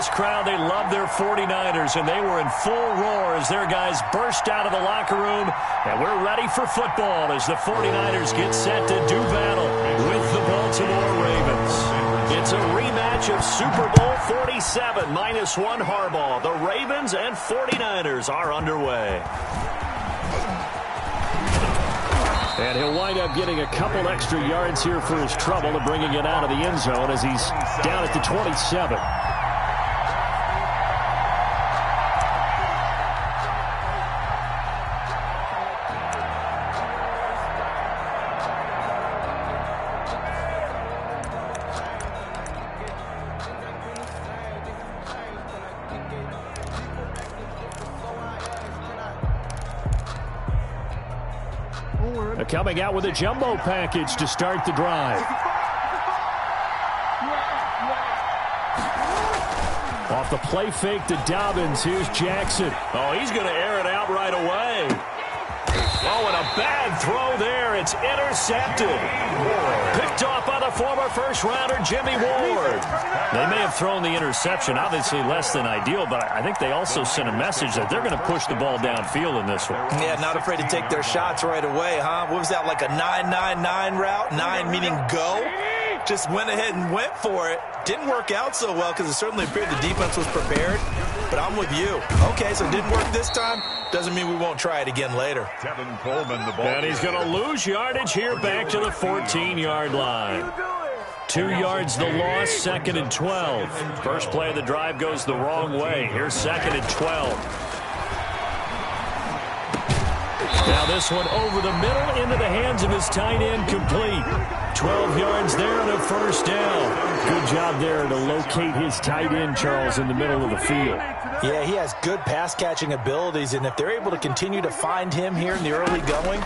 this crowd, they love their 49ers, and they were in full roar as their guys burst out of the locker room. And we're ready for football as the 49ers get set to do battle with the Baltimore Ravens. It's a rematch of Super Bowl 47, -1 Harbaugh. The Ravens and 49ers are underway. And he'll wind up getting a couple extra yards here for his trouble and bringing it out of the end zone as he's down at the 27. Coming out with a jumbo package to start the drive. Off the play fake to Dobbins. Here's Jackson. Oh, he's going to air it out right away. Oh, and a bad throw there. It's intercepted. Picked off by the former first-rounder, Jimmy Ward. They may have thrown the interception, obviously less than ideal, but I think they also sent a message that they're going to push the ball downfield in this one. Yeah, not afraid to take their shots right away, huh? What was that, like a 9-9-9 route? 9 meaning go? Just went ahead and went for it. Didn't work out so well because it certainly appeared the defense was prepared. But I'm with you. Okay, so it didn't work this time. Doesn't mean we won't try it again later. Tevin Coleman, the ball. And he's going to lose yardage here back to the 14-yard line. 2 yards the loss, 2nd and 12. First play of the drive goes the wrong way. Here's 2nd and 12. Now this one over the middle into the hands of his tight end, complete. 12 yards there and a first down. Good job there to locate his tight end, Charles, in the middle of the field. Yeah, he has good pass-catching abilities, and if they're able to continue to find him here in the early going,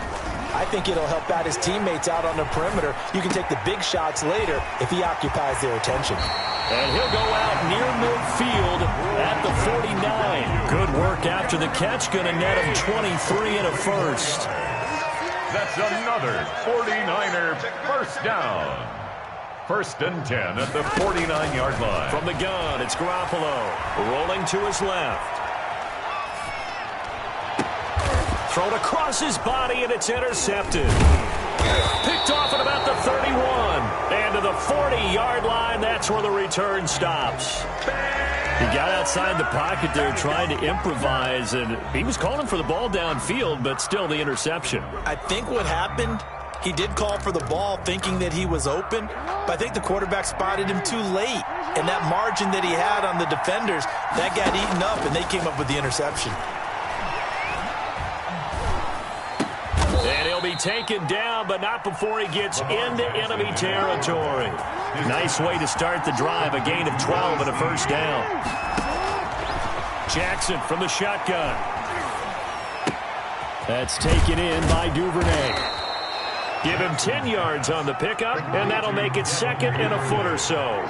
I think it'll help out his teammates out on the perimeter. You can take the big shots later if he occupies their attention. And he'll go out near midfield at the 49. Good work after the catch. Going to net him 23 and a first. That's another 49er first down. 1st and 10 at the 49-yard line. From the gun, it's Garoppolo. Rolling to his left. Thrown across his body, and it's intercepted. Picked off at about the 31. And to the 40-yard line, that's where the return stops. He got outside the pocket there trying to improvise, and he was calling for the ball downfield, but still the interception. I think what happened, he did call for the ball thinking that he was open, but I think the quarterback spotted him too late. And that margin that he had on the defenders, that got eaten up, and they came up with the interception. And he'll be taken down, but not before he gets into enemy territory. Nice way to start the drive, a gain of 12 and a first down. Jackson from the shotgun. That's taken in by Duvernay. Give him 10 yards on the pickup, and that'll make it 2nd and a foot or so.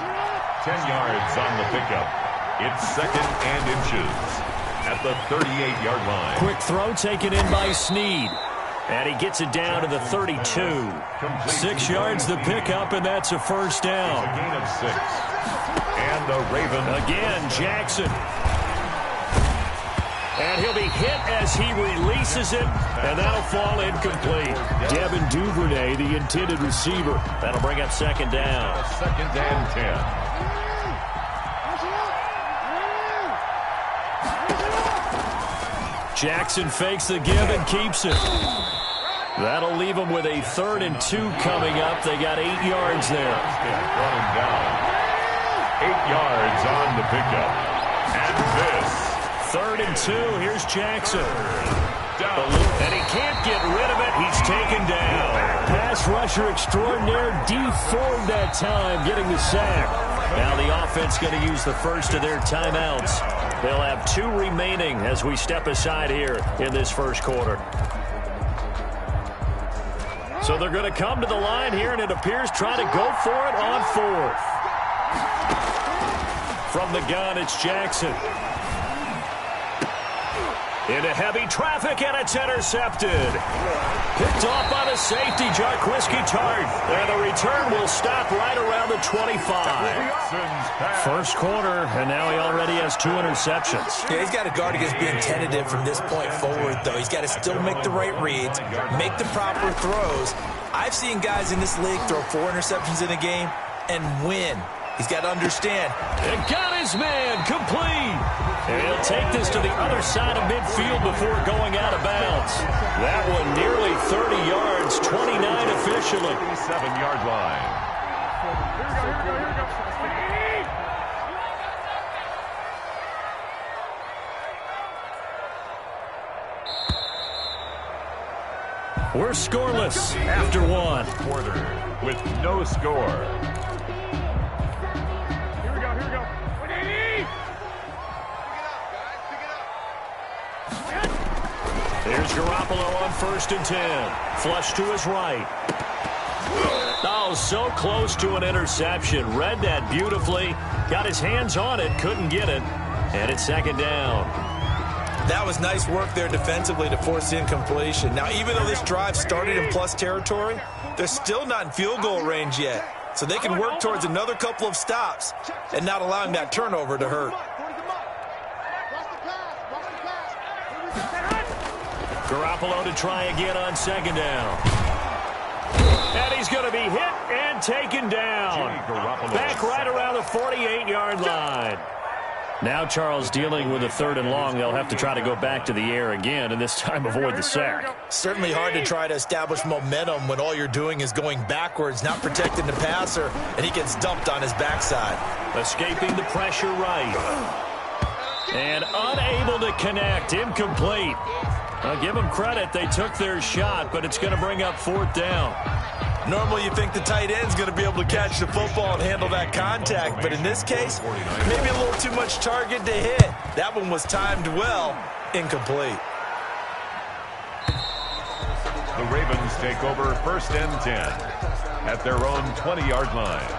10 yards on the pickup. It's 2nd and inches at the 38-yard line. Quick throw taken in by Snead. And he gets it down to the 32. 6 yards the pickup, and that's a first down. A gain of 6. And the Ravens. Again, Jackson. And he'll be hit as he releases it, and that'll fall incomplete. Devin Duvernay, the intended receiver. That'll bring up 2nd down. 2nd and 10. Jackson fakes the give and keeps it. That'll leave them with a 3rd and 2 coming up. They got 8 yards there. Running down. 8 yards on the pickup. And this. 3rd and 2. Here's Jackson. And he can't get rid of it. He's taken down. Pass rusher extraordinaire. D4 that time, getting the sack. Now the offense going to use the first of their timeouts. They'll have 2 remaining as we step aside here in this first quarter. So they're going to come to the line here, and it appears trying to go for it on 4th. From the gun, it's Jackson. Into heavy traffic, and it's intercepted. Picked off by the safety, Jarquiski Tart. And the return will stop right around the 25. First quarter, and now he already has 2 interceptions. Yeah, he's got to guard against being tentative from this point forward, though. He's got to still make the right reads, make the proper throws. I've seen guys in this league throw 4 interceptions in a game and win. He's got to understand. And got his man complete. And he'll take this to the other side of midfield before going out of bounds. That one nearly 30 yards, 29 officially. 7-yard line. We're scoreless after 1. Quarter with no score. Here's Garoppolo on 1st and 10. Flush to his right. Oh, so close to an interception. Read that beautifully. Got his hands on it, couldn't get it. And it's 2nd down. That was nice work there defensively to force the incompletion. Now, even though this drive started in plus territory, they're still not in field goal range yet. So they can work towards another couple of stops and not allowing that turnover to hurt. Garoppolo to try again on 2nd down. And he's going to be hit and taken down. Back right around the 48-yard line. Now Charles dealing with a 3rd and long. They'll have to try to go back to the air again, and this time avoid the sack. Certainly hard to try to establish momentum when all you're doing is going backwards, not protecting the passer, and he gets dumped on his backside. Escaping the pressure right. And unable to connect. Incomplete. I'll give them credit. They took their shot, but it's going to bring up 4th down. Normally you think the tight end's going to be able to catch the football and handle that contact, but in this case, maybe a little too much target to hit. That one was timed well. Incomplete. The Ravens take over 1st and 10 at their own 20-yard line.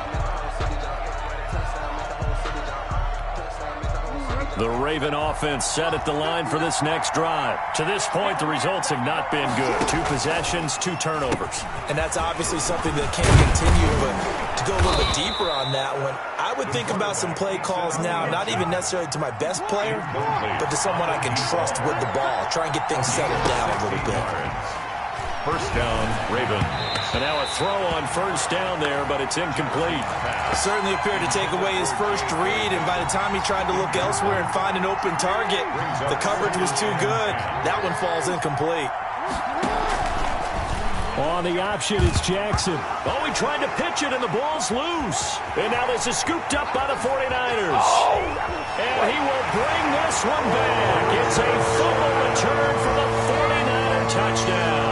The Raven offense set at the line for this next drive. To this point, the results have not been good. 2 possessions, 2 turnovers. And that's obviously something that can't continue, but to go a little bit deeper on that one, I would think about some play calls now, not even necessarily to my best player, but to someone I can trust with the ball. Try and get things settled down a little bit. 1st down, Ravens. And now a throw on 1st down there, but it's incomplete. Certainly appeared to take away his first read, and by the time he tried to look elsewhere and find an open target, the coverage was too good. That one falls incomplete. On the option, it's Jackson. Oh, he tried to pitch it, and the ball's loose. And now this is scooped up by the 49ers. And he will bring this one back. It's a fumble return for the 49er touchdown.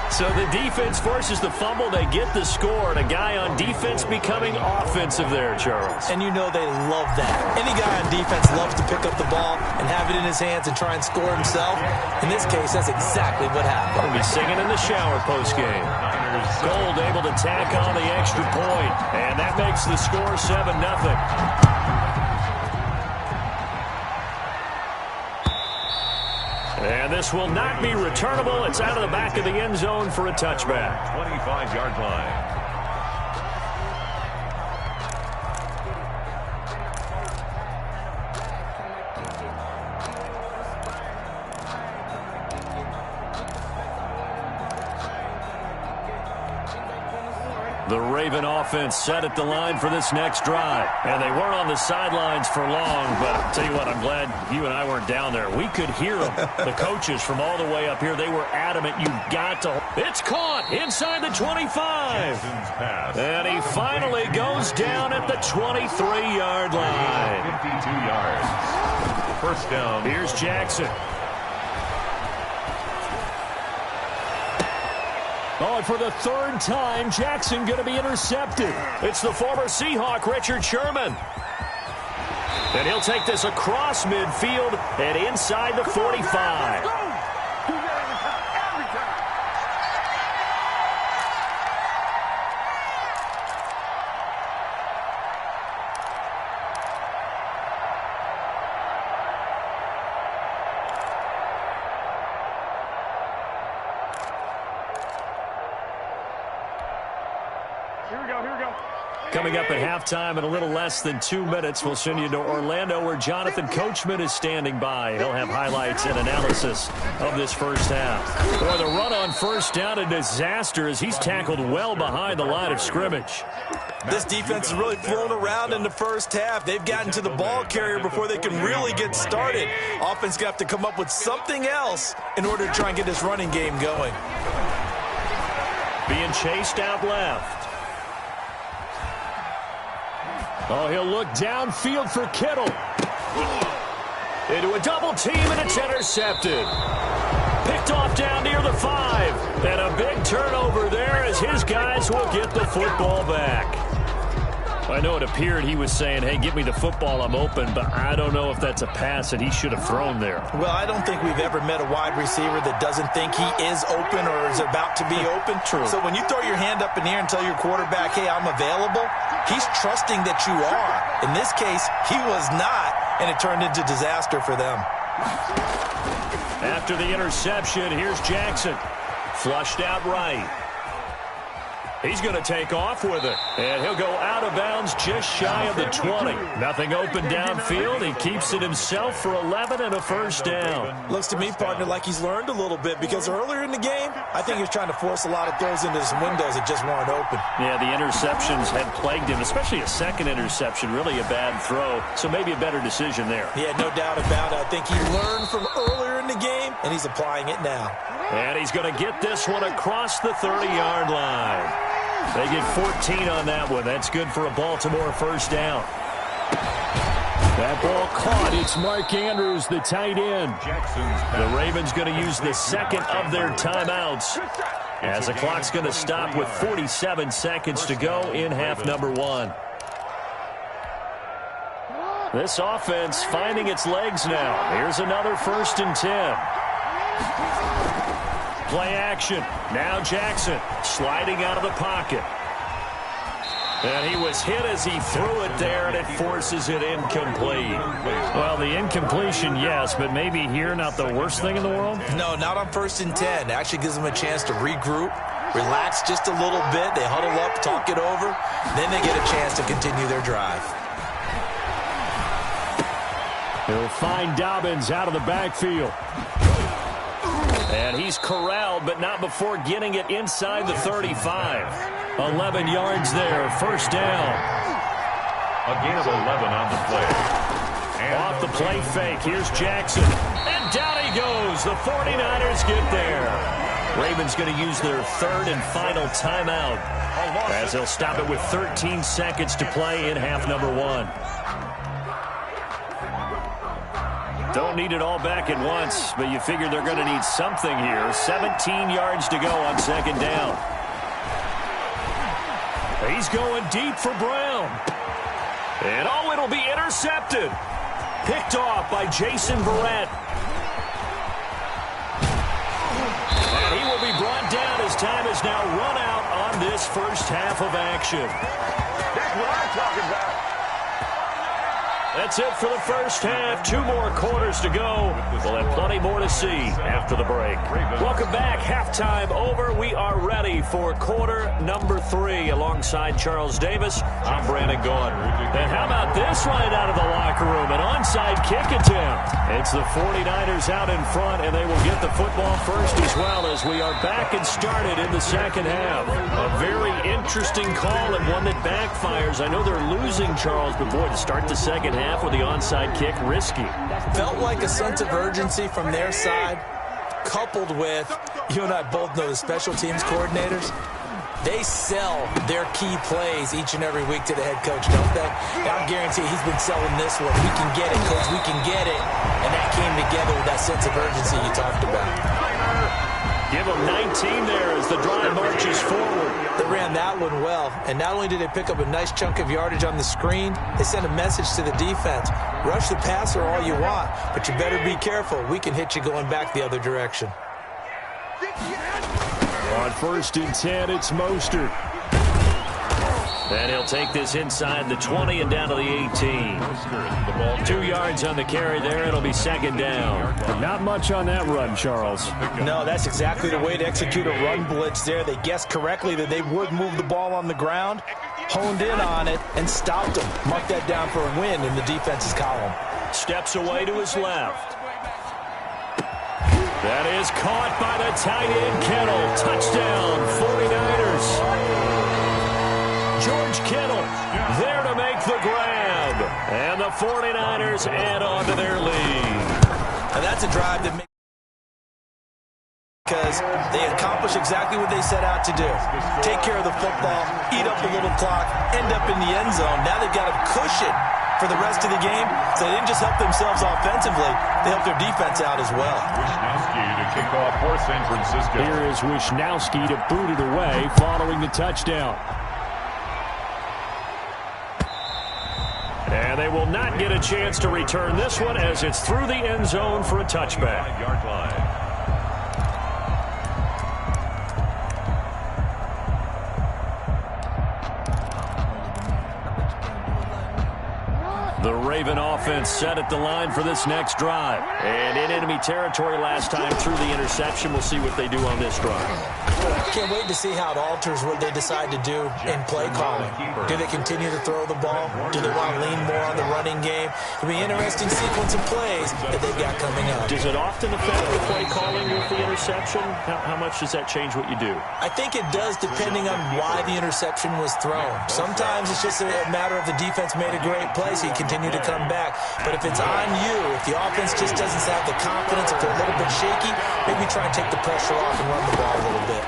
So the defense forces the fumble. They get the score, and a guy on defense becoming offensive there, Charles. And you know they love that. Any guy on defense loves to pick up the ball and have it in his hands and try and score himself. In this case, that's exactly what happened. He'll be singing in the shower postgame. Gold able to tack on the extra point, and that makes the score 7-0. And this will not be returnable. It's out of the back of the end zone for a touchback. 25-yard line. The Raven offense set at the line for this next drive. And they weren't on the sidelines for long, but I'll tell you what, I'm glad you and I weren't down there. We could hear them, the coaches from all the way up here. They were adamant. You've got to. It's caught inside the 25. And he finally goes down at the 23-yard line. 52 yards. 1st down. Here's Jackson. Oh, and for the 3rd time, Jackson going to be intercepted. It's the former Seahawk, Richard Sherman. And he'll take this across midfield and inside the 45. Coming up at halftime in a little less than 2 minutes, we'll send you to Orlando where Jonathan Coachman is standing by. He'll have highlights and analysis of this first half. Boy, the run on first down, a disaster as he's tackled well behind the line of scrimmage. This defense is really flown around in the first half. They've gotten to the ball carrier before they can really get started. Offense got to come up with something else in order to try and get this running game going. Being chased out left. Oh, he'll look downfield for Kittle. Into a double team, and it's intercepted. Picked off down near the 5. And a big turnover there as his guys will get the football back. I know it appeared he was saying, hey, give me the football, I'm open, but I don't know if that's a pass that he should have thrown there. Well, I don't think we've ever met a wide receiver that doesn't think he is open or is about to be open. True. So when you throw your hand up in the air and tell your quarterback, hey, I'm available, he's trusting that you are. In this case, he was not, and it turned into disaster for them. After the interception, here's Jackson. Flushed out right. He's going to take off with it, and he'll go out of bounds just shy of the 20. Nothing open downfield. He keeps it himself for 11 and a first down. Looks to me, partner, like he's learned a little bit because earlier in the game, I think he was trying to force a lot of throws into some windows that just weren't open. Yeah, the interceptions had plagued him, especially a second interception, really a bad throw, so maybe a better decision there. Yeah, no doubt about it. I think he learned from earlier in the game, and he's applying it now. And he's going to get this one across the 30-yard line. They get 14 on that one. That's good for a Baltimore first down. That ball caught. It's Mark Andrews, the tight end. The Ravens going to use the second of their timeouts as the clock's going to stop with 47 seconds to go in half number 1. This offense finding its legs now. Here's another 1st and 10. Play action. Now Jackson sliding out of the pocket. And he was hit as he threw it there, and it forces it incomplete. Well, the incompletion, yes, but maybe here not the worst thing in the world? No, not on 1st and 10. It actually gives them a chance to regroup, relax just a little bit. They huddle up, talk it over. Then they get a chance to continue their drive. He'll find Dobbins out of the backfield. And he's corralled, but not before getting it inside the 35. 11 yards there, first down. A gain of 11 on the play. And off the play fake, here's Jackson. And down he goes. The 49ers get there. Ravens going to use their 3rd and final timeout as they'll stop it with 13 seconds to play in half number 1. Don't need it all back at once, but you figure they're going to need something here. 17 yards to go on 2nd down. He's going deep for Brown. And, oh, it'll be intercepted. Picked off by Jason Verrett. And he will be brought down as time is now run out on this first half of action. that's what I'm talking about. That's it for the first half. 2 more quarters to go. We'll have plenty more to see after the break. Welcome back. Halftime over. We are ready for quarter number 3. Alongside Charles Davis, I'm Brandon Gaudin. And how about this right out of the locker room? An onside kick attempt. It's the 49ers out in front, and they will get the football first as well as we are back and started in the second half. A very interesting call and one that backfires. I know they're losing, Charles, but boy, to start the second half with the onside kick, risky. Felt like a sense of urgency from their side, coupled with, you and I both know the special teams coordinators, they sell their key plays each and every week to the head coach, don't they? And I guarantee he's been selling this one. We can get it, coach, we can get it. And that came together with that sense of urgency you talked about. Give them 19 there as the drive marches forward. They ran that one well, and not only did they pick up a nice chunk of yardage on the screen, they sent a message to the defense. Rush the passer all you want, but you better be careful. We can hit you going back the other direction. On 1st and 10, it's Mostert. And he'll take this inside the 20 and down to the 18. 2 yards on the carry there. It'll be second down. But not much on that run, Charles. No, that's exactly the way to execute a run blitz there. They guessed correctly that they would move the ball on the ground, honed in on it, and stopped them. Mark that down for a win in the defense's column. Steps away to his left. That is caught by the tight end, Kittle. Touchdown, 49ers. George Kittle there to make the grab. And the 49ers add on to their lead. And that's a drive that makes because they accomplish exactly what they set out to do. Take care of the football, eat up a little clock, end up in the end zone. Now they've got a cushion for the rest of the game. So they didn't just help themselves offensively, they helped their defense out as well. Wisnowski to kick off for San Francisco. Here is Wisnowski to boot it away following the touchdown. And they will not get a chance to return this one as it's through the end zone for a touchback. 5-yard line. The Raven offense set at the line for this next drive. And in enemy territory last time through the interception. We'll see what they do on this drive. Can't wait to see how it alters what they decide to do in play calling. Do they continue to throw the ball? Do they want to lean more on the running game? It'll be an interesting sequence of plays that they've got coming up. Does it often affect the play calling with the interception? How much does that change what you do? I think it does depending on why the interception was thrown. Sometimes it's just a matter of the defense made a great play, so you continue to come back. But if it's on you, if the offense just doesn't have the confidence, if they're a little bit shaky, maybe try and take the pressure off and run the ball a little bit.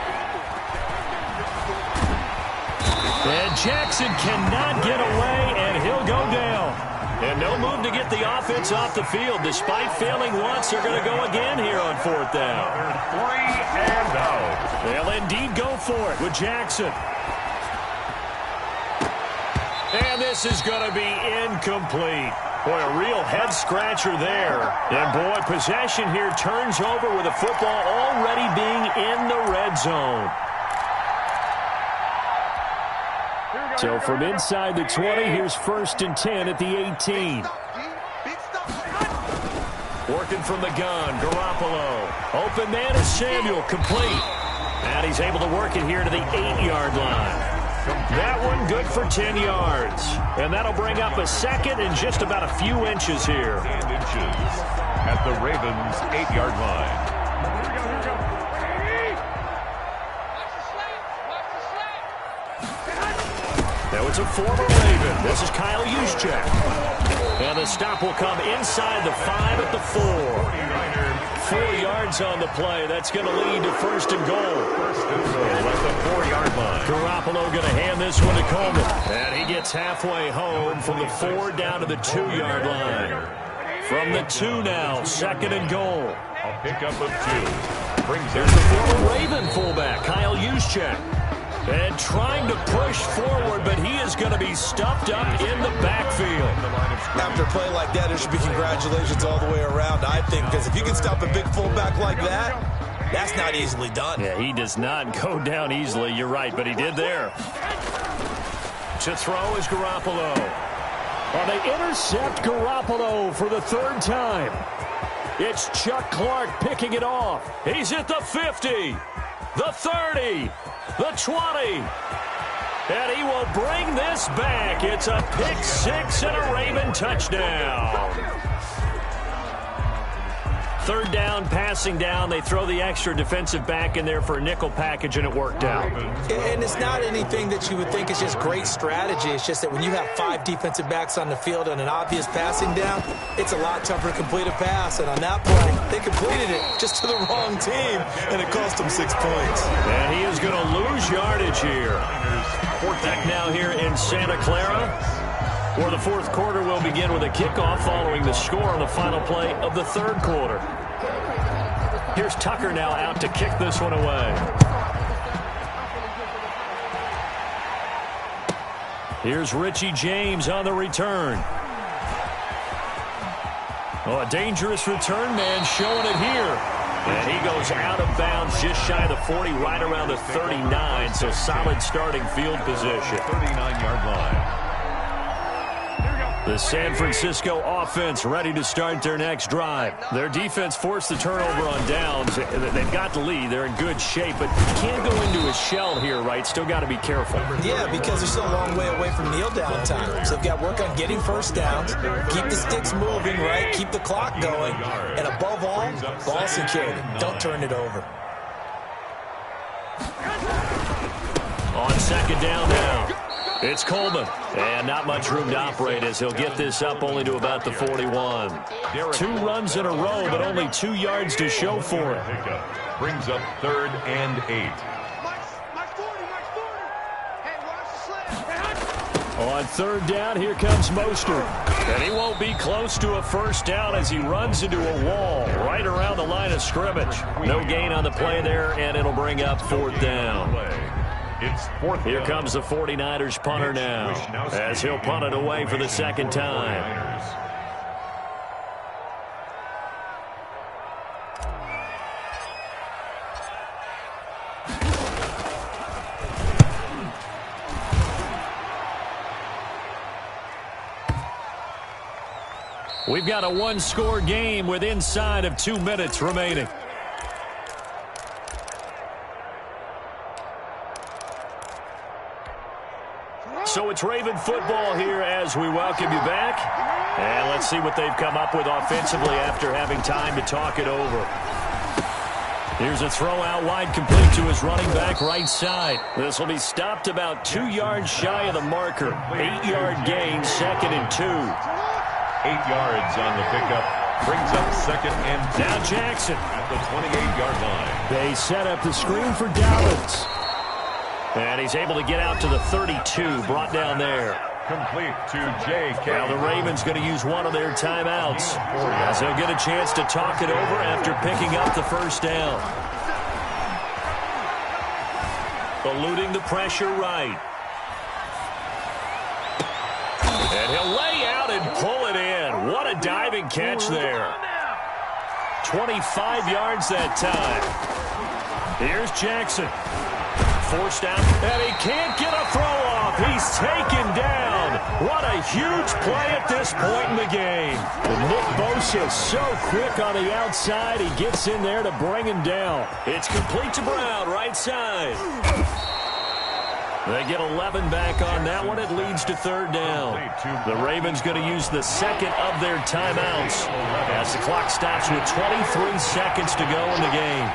And Jackson cannot get away, and he'll go down. And no move to get the offense off the field. Despite failing once, they're going to go again here on fourth down. 3 and out. They'll indeed go for it with Jackson. And this is going to be incomplete. Boy, a real head-scratcher there. And, boy, possession here turns over with the football already being in the red zone. So from inside the 20, here's 1st and 10 at the 18. Working from the gun, Garoppolo. Open man is Samuel, complete. And he's able to work it here to the 8-yard line. That one good for 10 yards. And that'll bring up a second and just about a few inches here. 10 inches at the Ravens' 8-yard line. Now it's a former Raven. This is Kyle Juszczyk. And the stop will come inside the 5 at the 4. 4 yards on the play. That's going to lead to 1st and goal. 1st and goal at the 4-yard line. Garoppolo going to hand this one to Coleman. And he gets halfway home from the 4 down to the 2-yard line. From the 2 now, 2nd and goal. A pickup of 2. Brings Here's the former Raven fullback, Kyle Juszczyk. And trying to push forward, but he is going to be stuffed up in the backfield. After a play like that, there should be congratulations all the way around, I think, because if you can stop a big fullback like that, that's not easily done. Yeah, he does not go down easily. You're right, but he did there. To throw is Garoppolo. Well, they intercept Garoppolo for the 3rd time. It's Chuck Clark picking it off. He's at the 50, the 30, the 20. And he will bring this back. It's a pick 6 and a Raven touchdown. 3rd down, passing down. They throw the extra defensive back in there for a nickel package, and it worked out. And it's not anything that you would think is just great strategy. It's just that when you have 5 defensive backs on the field and an obvious passing down, it's a lot tougher to complete a pass. And on that play, they completed it just to the wrong team, and it cost them 6 points. And he is going to lose yardage here. Back now here in Santa Clara, where the 4th quarter will begin with a kickoff following the score on the final play of the 3rd quarter. Here's Tucker now out to kick this one away. Here's Richie James on the return. Oh, a dangerous return man showing it here. And he goes out of bounds just shy of the 40, right around the 39, so solid starting field position. 39-yard line. The San Francisco offense ready to start their next drive. Their defense forced the turnover on downs. They've got the lead. They're in good shape, but you can't go into a shell here, right? Still got to be careful. Yeah, because they're still a long way away from kneel down time. So they've got to work on getting first downs, keep the sticks moving, right? Keep the clock going. And above all, ball security. Don't turn it over. On second down now. It's Coleman, and not much room to operate as he'll get this up only to about the 41. 2 runs in a row, but only 2 yards to show for it. Brings up 3rd and 8. On 3rd down, here comes Mostert. And he won't be close to a first down as he runs into a wall right around the line of scrimmage. No gain on the play there, and it'll bring up 4th down. It's 4th. Here comes the 49ers punter now, as he'll punt it away for the second time. We've got a 1-score game with inside of 2 minutes remaining. So it's Raven football here as we welcome you back. And let's see what they've come up with offensively after having time to talk it over. Here's a throw out wide, complete to his running back right side. This will be stopped about 2 yards shy of the marker. 8-yard gain, 2nd and 2. 8 yards on the pickup. Brings up 2nd and 2. Now Jackson At the 28-yard line. They set up the screen for Dobbins. And he's able to get out to the 32, brought down there. Complete to J.K. Now the Ravens going to use one of their timeouts, as they'll get a chance to talk it over after picking up the first down. Eluding the pressure right. And he'll lay out and pull it in. What a diving catch there. 25 yards that time. Here's Jackson. Forced out, and he can't get a throw off. He's taken down. What a huge play at this point in the game. And Nick Bosa is so quick on the outside. He gets in there to bring him down. It's complete to Brown, right side. They get 11 back on that one. It leads to 3rd down. The Ravens going to use the 2nd of their timeouts as the clock stops with 23 seconds to go in the game.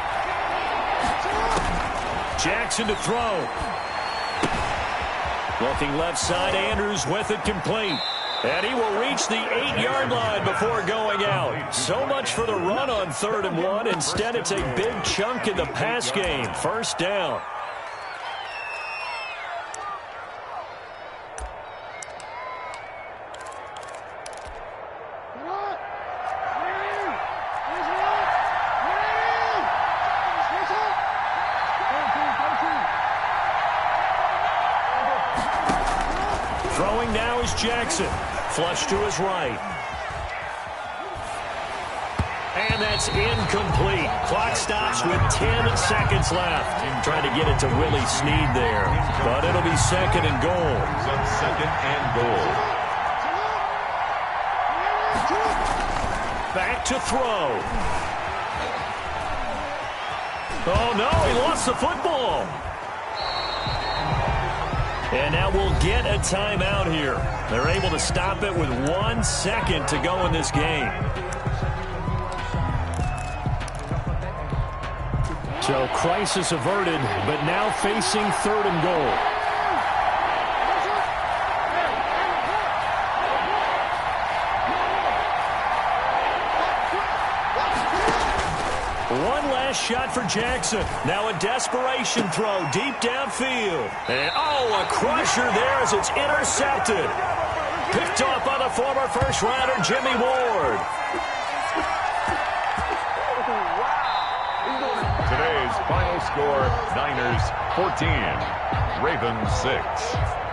Jackson to throw. Looking left side, Andrews with it complete. And he will reach the 8-yard line before going out. So much for the run on 3rd and 1. Instead, it's a big chunk in the pass game. 1st down. Throwing now is Jackson. Flush to his right. And that's incomplete. Clock stops with 10 seconds left. Trying to get it to Willie Snead there. But it'll be 2nd and goal. 2nd and goal. Back to throw. Oh, no, he lost the football. And now we'll get a timeout here. They're able to stop it with 1 second to go in this game. So crisis averted, but now facing 3rd and goal. One last shot for Jackson. Now a desperation throw deep downfield. And oh, a crusher there as it's intercepted. Picked off by the former first-rounder Jimmy Ward. Today's final score, Niners 14, Ravens 6.